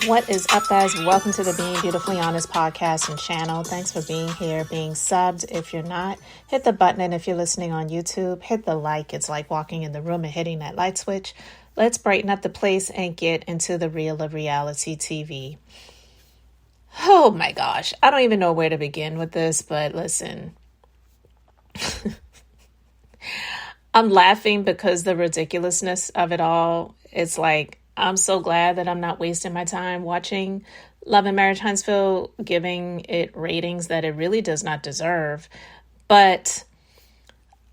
What is up, guys? Welcome to the Being Beautifully Honest podcast and channel. Thanks for being here, being subbed. If you're not, hit the button. And if you're listening on YouTube, hit the like. It's like walking in the room and hitting that light switch. Let's brighten up the place and get into the real of reality TV. Oh my gosh. I don't even know where to begin with this, but listen. I'm laughing because the ridiculousness of it all. It's like, I'm so glad that I'm not wasting my time watching Love and Marriage Huntsville, giving it ratings that it really does not deserve. But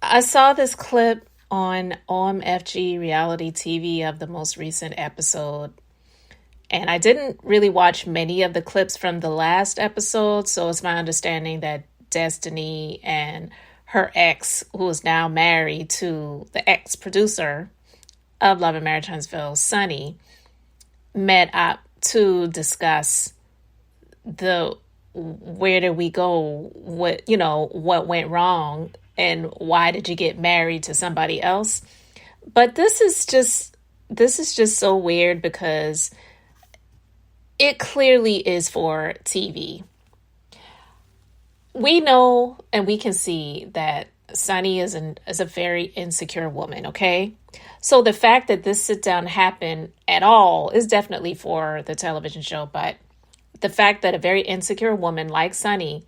I saw this clip on OMFG reality TV of the most recent episode. And I didn't really watch many of the clips from the last episode. So it's my understanding that Destiny and her ex, who is now married to the ex-producer of Love and Marriage Huntsville, Sunni, met up to discuss where did we go, what went wrong, and why did you get married to somebody else. But this is just so weird because it clearly is for TV. We know and we can see that Sunni is a very insecure woman, okay? So the fact that this sit down happened at all is definitely for the television show, but the fact that a very insecure woman like Sunni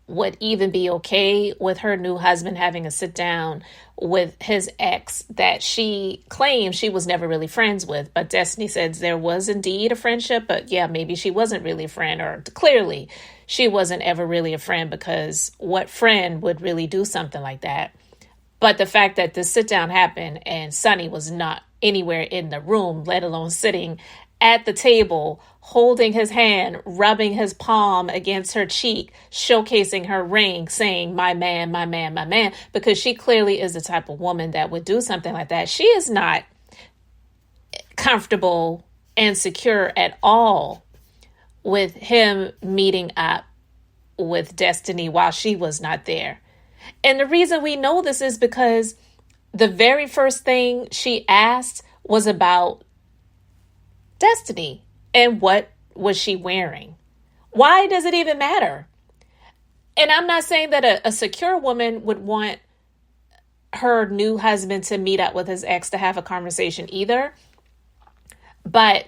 would even be okay with her new husband having a sit down with his ex that she claimed she was never really friends with. But Destiny says there was indeed a friendship, but yeah, maybe she wasn't really a friend, or clearly she wasn't ever really a friend, because what friend would really do something like that? But the fact that this sit down happened and Sunni was not anywhere in the room, let alone sitting at the table, holding his hand, rubbing his palm against her cheek, showcasing her ring, saying, my man, my man, my man, because she clearly is the type of woman that would do something like that. She is not comfortable and secure at all with him meeting up with Destiny while she was not there. And the reason we know this is because the very first thing she asked was about Destiny and what was she wearing. Why does it even matter? And I'm not saying that a secure woman would want her new husband to meet up with his ex to have a conversation either. But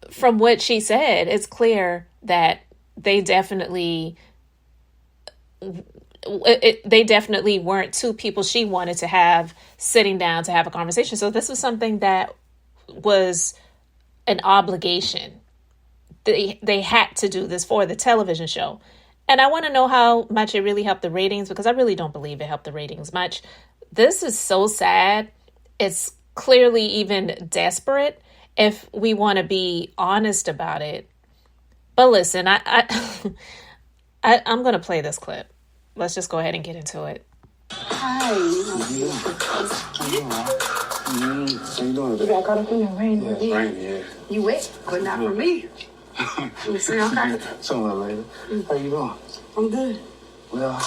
from what she said, it's clear that they definitely weren't two people she wanted to have sitting down to have a conversation. So this was something that was an obligation. They had to do this for the television show. And I want to know how much it really helped the ratings, because I really don't believe it helped the ratings much. This is so sad. It's clearly even desperate if we want to be honest about it. But listen, I'm going to play this clip. Let's just go ahead and get into it. Hi. How you doing today? You got caught up in the rain. Yeah, it's raining, yeah. You wet, but not for me. You see, okay? Somewhere later. How you doing? I'm good. Well,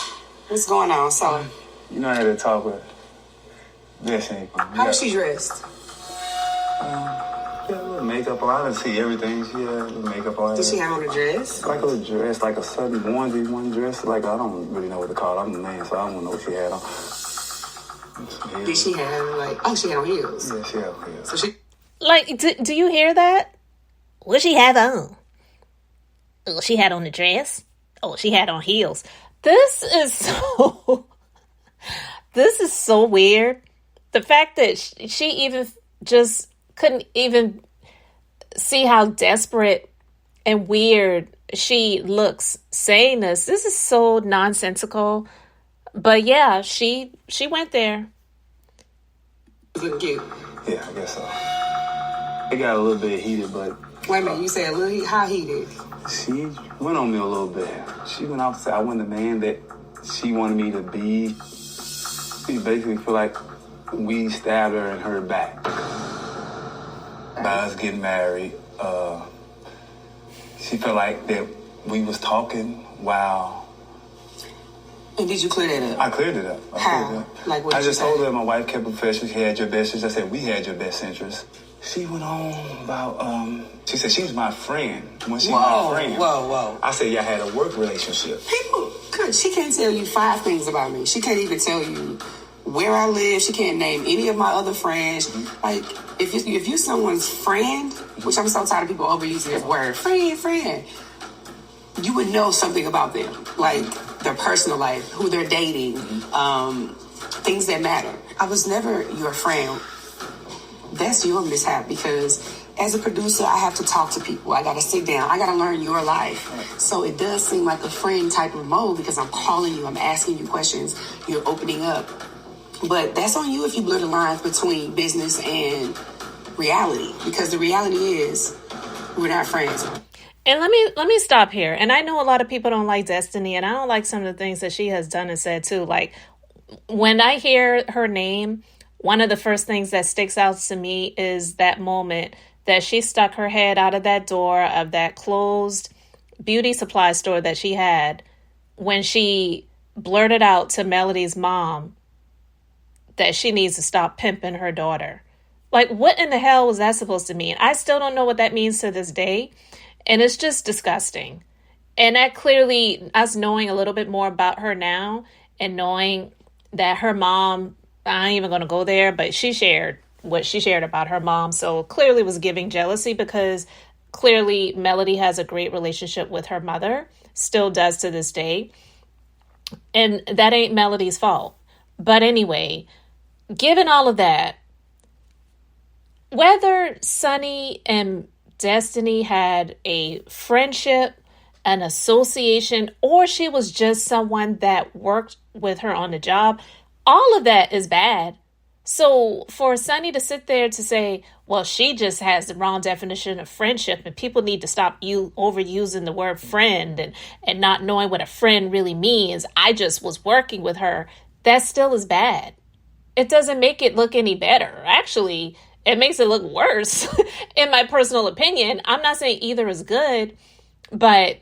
What's going on? So, you know I had to talk with Destiny. how was she dressed? Yeah, a little makeup on. I didn't see everything. She had a little makeup on. Did she have on a dress? Like a little dress, like a sudden onesie, one dress. Like, I don't really know what to call it. I'm a man, so I don't know what she had on. Did she have, she had on heels? Yeah, she had on heels. So she... Like, do you hear that? What she have on? Oh, she had on the dress. Oh, she had on heels. This is so weird. The fact that she even just couldn't even see how desperate and weird she looks saying this. This is so nonsensical. But yeah, she went there. Looking cute. Yeah, I guess so. It got a little bit heated, but... Wait a minute, you said a little heat. How heated? She went on me a little bit. She went off to say I wasn't the man that she wanted me to be. She basically feel like we stabbed her in her back by us getting married. She felt like that we was talking while And did you clear that up? I cleared it up. How? Like what I did you just say? told her my wife kept it professional. She had your best interest. I said, we had your best interest. She went on about, she said she was my friend. When she was my friend. Whoa. I said, yeah, I had a work relationship. She can't tell you 5 things about me. She can't even tell you where I live. She can't name any of my other friends. Mm-hmm. Like, if you're someone's friend, which I'm so tired of people overusing this word, friend, you would know something about them. Like, their personal life, who they're dating, things that matter. I was never your friend. That's your mishap, because as a producer, I have to talk to people. I got to sit down. I got to learn your life. So it does seem like a friend type of mode, because I'm calling you, I'm asking you questions, you're opening up. But that's on you if you blur the lines between business and reality, because the reality is we're not friends. And let me stop here. And I know a lot of people don't like Destiny, and I don't like some of the things that she has done and said too. Like, when I hear her name, one of the first things that sticks out to me is that moment that she stuck her head out of that door of that closed beauty supply store that she had, when she blurted out to Melody's mom that she needs to stop pimping her daughter. Like, what in the hell was that supposed to mean? I still don't know what that means to this day. And it's just disgusting. And that clearly, us knowing a little bit more about her now and knowing that her mom, I ain't even going to go there, but she shared what she shared about her mom. So clearly was giving jealousy, because clearly Melody has a great relationship with her mother, still does to this day. And that ain't Melody's fault. But anyway, given all of that, whether Sunni and Destiny had a friendship, an association, or she was just someone that worked with her on the job, all of that is bad. So for Sunni to sit there to say, well, she just has the wrong definition of friendship, and people need to stop overusing the word friend and not knowing what a friend really means. I just was working with her. That still is bad. It doesn't make it look any better. Actually, it makes it look worse, in my personal opinion. I'm not saying either is good, but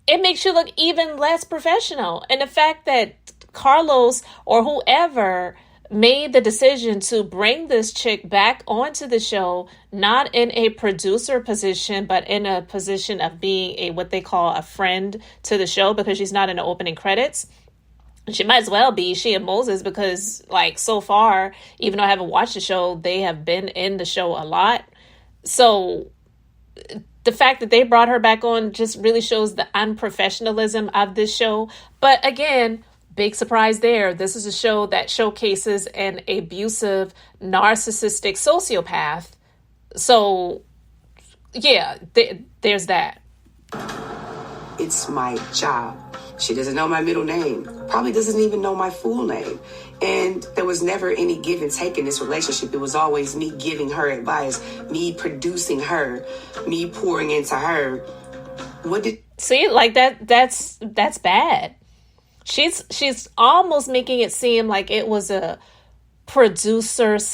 it makes you look even less professional. And the fact that Carlos or whoever made the decision to bring this chick back onto the show, not in a producer position, but in a position of being a what they call a friend to the show, because she's not in the opening credits. She might as well be, she and Moses, because like so far, even though I haven't watched the show, they have been in the show a lot. So the fact that they brought her back on just really shows the unprofessionalism of this show. But again, big surprise there. This is a show that showcases an abusive, narcissistic sociopath. So yeah, there's that. It's my job. She doesn't know my middle name, probably doesn't even know my full name. And there was never any give and take in this relationship. It was always me giving her advice, me producing her, me pouring into her. See, like that's bad. She's almost making it seem like it was a producer /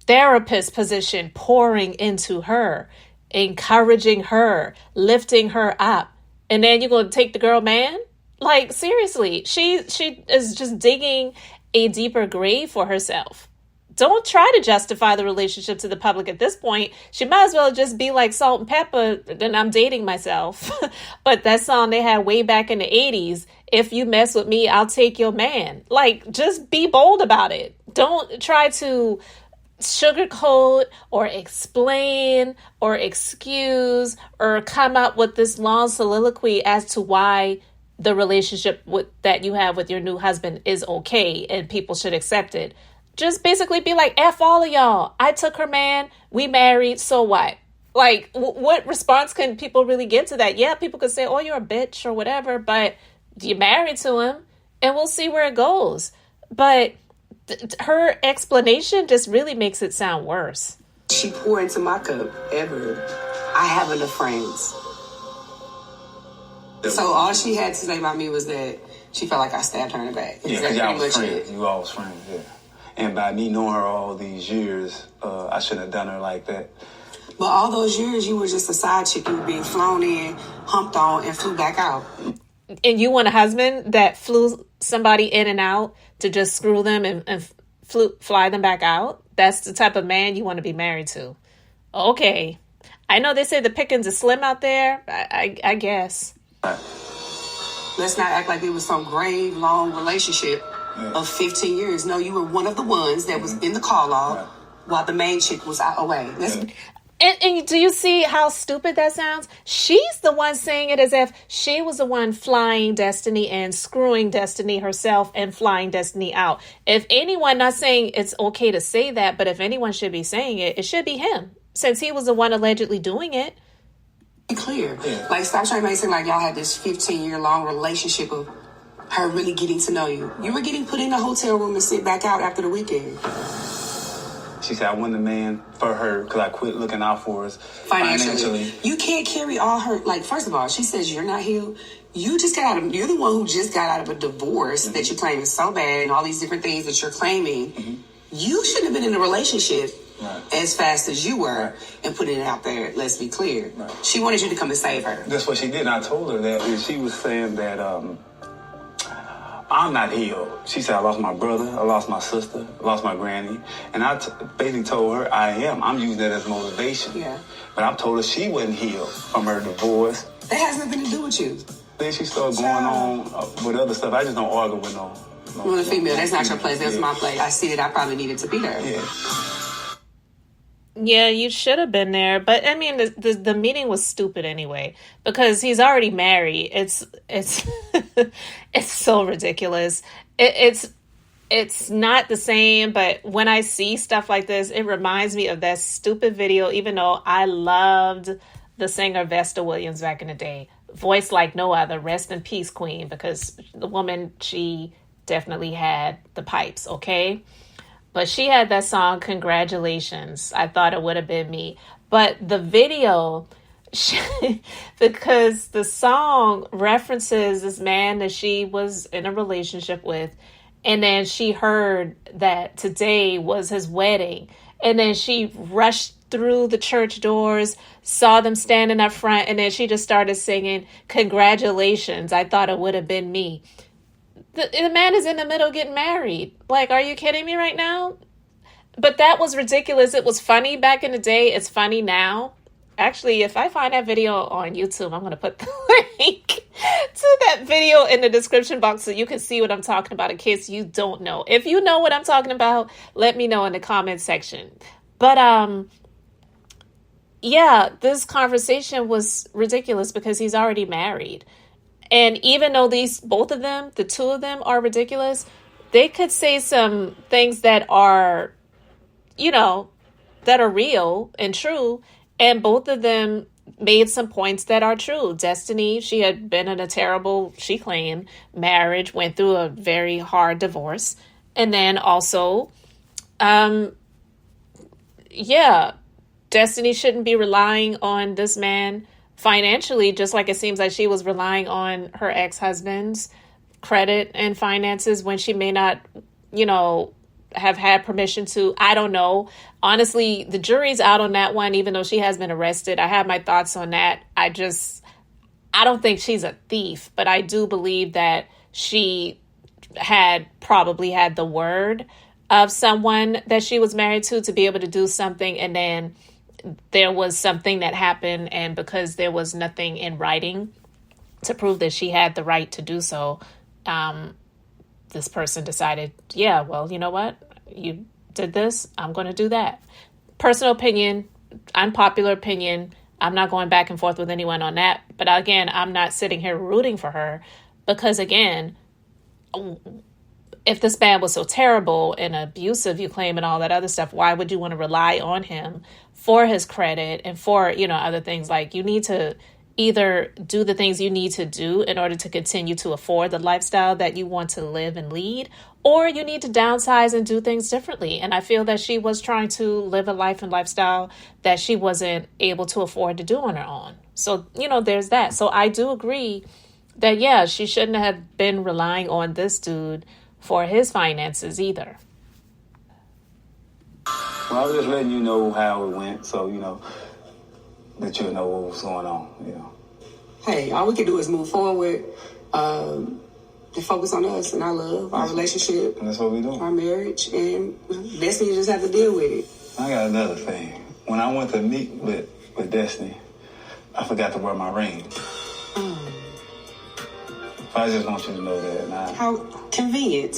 therapist position pouring into her, encouraging her, lifting her up. And then you're going to take the girl, man? Like, seriously, she is just digging a deeper grave for herself. Don't try to justify the relationship to the public at this point. She might as well just be like Salt and Pepper, then I'm dating myself. But that song they had way back in the 80s, if you mess with me, I'll take your man. Like, just be bold about it. Don't try to sugarcoat or explain or excuse or come up with this long soliloquy as to why the relationship that you have with your new husband is okay and people should accept it. Just basically be like, F all of y'all. I took her man. We married. So what? Like, what response can people really give to that? Yeah, people could say, oh, you're a bitch or whatever, but you're married to him and we'll see where it goes. But her explanation just really makes it sound worse. She poured into my cup ever. I have enough friends. So all she had to say about me was that she felt like I stabbed her in the back. Yeah, because y'all was friends. You all was friends, yeah. And by me knowing her all these years, I shouldn't have done her like that. But all those years, you were just a side chick. You were being flown in, humped on, and flew back out. And you want a husband that flew somebody in and out to just screw them and fly them back out? That's the type of man you want to be married to. Okay. I know they say the pickings are slim out there. I guess. Let's not act like it was some grave, long relationship of 15 years. No, you were one of the ones that was in the call log while the main chick was out away. And do you see how stupid that sounds? She's the one saying it as if she was the one flying Destiny and screwing Destiny herself and flying Destiny out. If anyone, not saying it's okay to say that, but if anyone should be saying it, it should be him, since he was the one allegedly doing it. Be clear. Like, stop trying to make it seem like y'all had this 15-year-long relationship of her really getting to know you. You were getting put in a hotel room and sit back out after the weekend. She said, I wasn't the man for her because I quit looking out for us financially. You can't carry all her, like, first of all, she says you're not healed. You're the one who just got out of a divorce that you claim is so bad and all these different things that you're claiming. You shouldn't have been in a relationship as fast as you were and putting it out there. Let's be clear. She wanted you to come and save her. That's what she did. And I told her that. And she was saying that I'm not healed. She said, I lost my brother, I lost my sister, I lost my granny. And I basically told her I am. I'm using that as motivation. But I told her she wasn't healed from her divorce. That has nothing to do with you. Then she started going on with other stuff. I just don't argue with no You're a female. That's not your place. That's my place. I see it. I probably needed to be there. Yeah, you should have been there. But I mean, the meeting was stupid anyway, because he's already married. It's it's so ridiculous. It's not the same, but when I see stuff like this, it reminds me of that stupid video, even though I loved the singer Vesta Williams back in the day. Voice like no other. Rest in peace, queen, because the woman, she definitely had the pipes, okay? But she had that song, Congratulations. I thought it would have been me. But the video, because the song references this man that she was in a relationship with, and then she heard that today was his wedding. And then she rushed through the church doors, saw them standing up front, and then she just started singing, Congratulations. I thought it would have been me. The man is in the middle getting married. Like, are you kidding me right now? But that was ridiculous. It was funny back in the day. It's funny now. Actually, if I find that video on YouTube, I'm going to put the link to that video in the description box so you can see what I'm talking about in case you don't know. If you know what I'm talking about, let me know in the comment section. But, yeah, this conversation was ridiculous because he's already married. And even though both of them, the two of them are ridiculous, they could say some things that are, that are real and true. And both of them made some points that are true. Destiny, she had been in a terrible, she claimed, marriage, went through a very hard divorce. And then also, Destiny shouldn't be relying on this man financially, just like it seems like she was relying on her ex-husband's credit and finances when she may not, have had permission to. I don't know. Honestly, the jury's out on that one, even though she has been arrested. I have my thoughts on that. I don't think she's a thief, but I do believe that she probably had the word of someone that she was married to be able to do something, and then there was something that happened, and because there was nothing in writing to prove that she had the right to do so, this person decided, yeah, well, you know what? You did this, I'm going to do that. Personal opinion, unpopular opinion. I'm not going back and forth with anyone on that. But again, I'm not sitting here rooting for her because, again, if this man was so terrible and abusive, you claim, and all that other stuff, why would you want to rely on him for his credit and for, other things? Like, you need to either do the things you need to do in order to continue to afford the lifestyle that you want to live and lead, or you need to downsize and do things differently. And I feel that she was trying to live a life and lifestyle that she wasn't able to afford to do on her own. So, there's that. So I do agree that, yeah, she shouldn't have been relying on this dude for his finances either. Well, I was just letting you know how it went, so, that you'll know what was going on, Hey, all we can do is move forward. To focus on us and our love, our relationship. And that's what we do. Our marriage. And Destiny just have to deal with it. I got another thing. When I went to meet with Destiny, I forgot to wear my ring. I just want you to know that. How convenient.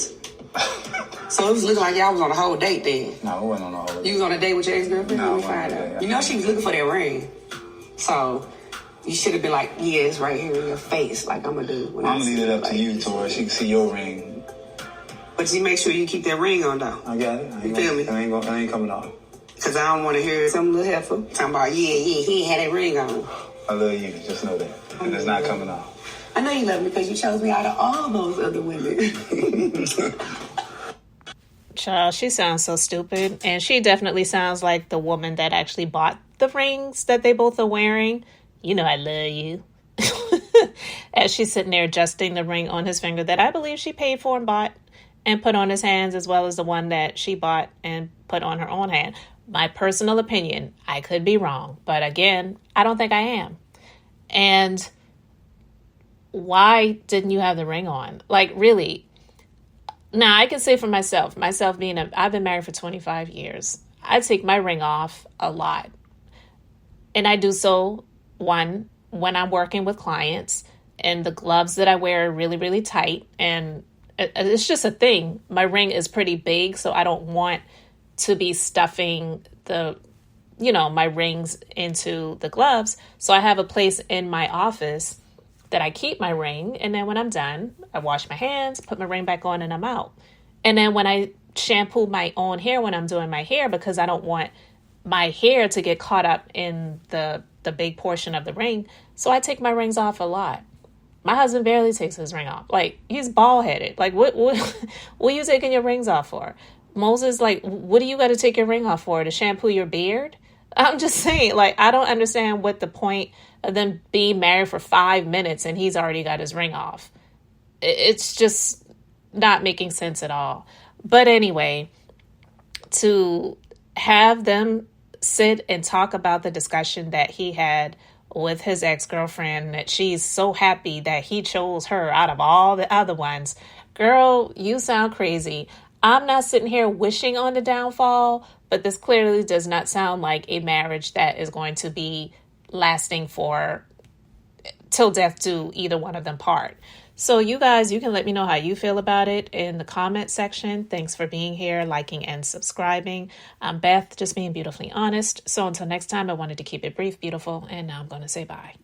So it was looking like y'all was on a whole date then? No, we wasn't on a whole date. You was on a date with your ex-girlfriend? No, You know she was looking for that ring. So you should have been like, yeah, it's right here in your face, like I'm going to do. I'm going to leave it up to you to where she can see your ring. But you make sure you keep that ring on, though. I got it. You feel me? It ain't coming off. Because I don't want to hear some little heifer talking about, he ain't had that ring on. I love you. Just know that. And it's not coming off. I know you love me because you chose me out of all those other women. Child, she sounds so stupid. And she definitely sounds like the woman that actually bought the rings that they both are wearing. You know I love you. As she's sitting there adjusting the ring on his finger that I believe she paid for and bought and put on his hands, as well as the one that she bought and put on her own hand. My personal opinion, I could be wrong. But again, I don't think I am. And why didn't you have the ring on? Like, really? Now, I can say for myself being I've been married for 25 years. I take my ring off a lot. And I do so, one, when I'm working with clients, and the gloves that I wear are really, really tight. And it's just a thing. My ring is pretty big, so I don't want to be stuffing my rings into the gloves. So I have a place in my office that I keep my ring. And then when I'm done, I wash my hands, put my ring back on, and I'm out. And then when I shampoo my own hair when I'm doing my hair, because I don't want my hair to get caught up in the big portion of the ring. So I take my rings off a lot. My husband barely takes his ring off. Like, he's bald-headed. Like, what are you taking your rings off for? Moses, like, what do you got to take your ring off for? To shampoo your beard? I'm just saying, like, I don't understand what the point of them being married for 5 minutes and he's already got his ring off. It's just not making sense at all. But anyway, to have them sit and talk about the discussion that he had with his ex-girlfriend, that she's so happy that he chose her out of all the other ones. Girl, you sound crazy. I'm not sitting here wishing on the downfall, but this clearly does not sound like a marriage that is going to be lasting for till death do either one of them part. So you guys, you can let me know how you feel about it in the comment section. Thanks for being here, liking and subscribing. I'm Beth, just being beautifully honest. So until next time, I wanted to keep it brief, beautiful, and now I'm going to say bye.